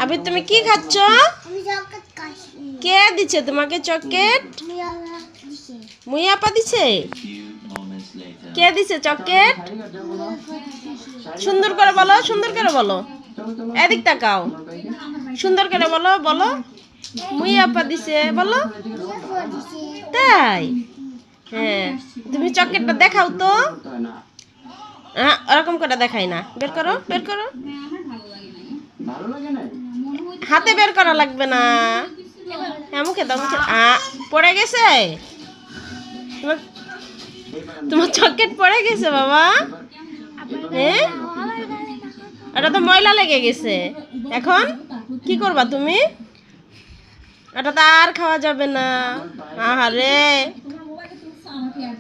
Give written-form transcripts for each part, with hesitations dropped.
আবির তুমি কি খাচ্ছ? কে দিছে তোমাকে চকলেট? মুই আপা দিছে? কে দিছে চকলেট? সুন্দর করে বলো, সুন্দর করে বলো, এদিক তাকাও, সুন্দর করে বলো, বলো মুই আপা দিছে বলো। তাই? হ্যাঁ, তুমি চকলেটটা দেখাও তো। ওরকম করে দেখাই না, বের করো, বের করো, হাতে বের করা লাগবে না। হ্যাঁ, মুখে দাও, মুখে। পড়ে গেছে তোমার চকলেট, পড়ে গেছে বাবা। হ্যাঁ, এটা তো ময়লা লেগে গেছে। এখন কি করবা তুমি? এটা তো আর খাওয়া যাবে না। আহারে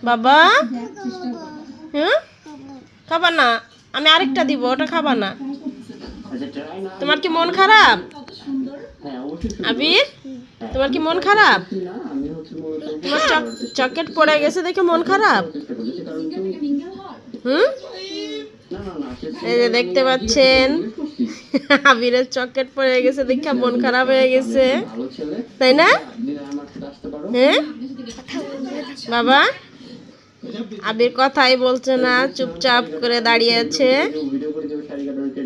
বাবা, হ্যাঁ খাবা না, আমি আরেকটা দিব, ওটা খাবা না। তোমার কি মন খারাপ আবির? তোমার কি মন খারাপ? তোমার চকলেট পড়ে গেছে দেখে মন খারাপ? এই যে দেখতে পাচ্ছেন, আবিরের চকলেট পড়ে গেছে দেখে মন খারাপ হয়ে গেছে, তাই না? হ্যাঁ বাবা, আবির কথাই বলছে না, চুপচাপ করে দাঁড়িয়ে আছে,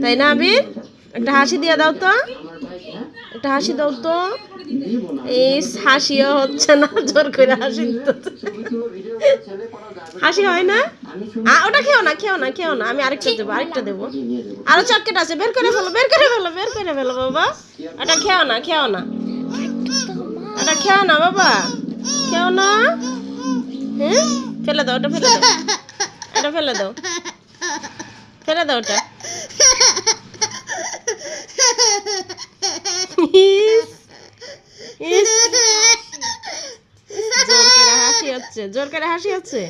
তাই না আবির? একটা হাসি দিয়ে দাও তো, একটা হাসি দাও তো। এই হাসিও হচ্ছে না, জোর করে হাসি দিতে, হাসি হয় না। ওটা খেও না, খেও না, খেও না, আমি আরেকটা দেবো, আরেকটা দেবো। আরো চকলেট আছে, বের করে ফেলো, বের করে ফেলো, বের করে ফেলো বাবা। ওটা খেও না, খেও না, ওটা খেও না বাবা, খেও না। হ্যাঁ, ফেলে দাও, ওটা ফেলে দাও, এটা ফেলে দাও, ফেলে দাও ওটা। জোর করে হাসি হচ্ছে, জোর করে হাসি হচ্ছে।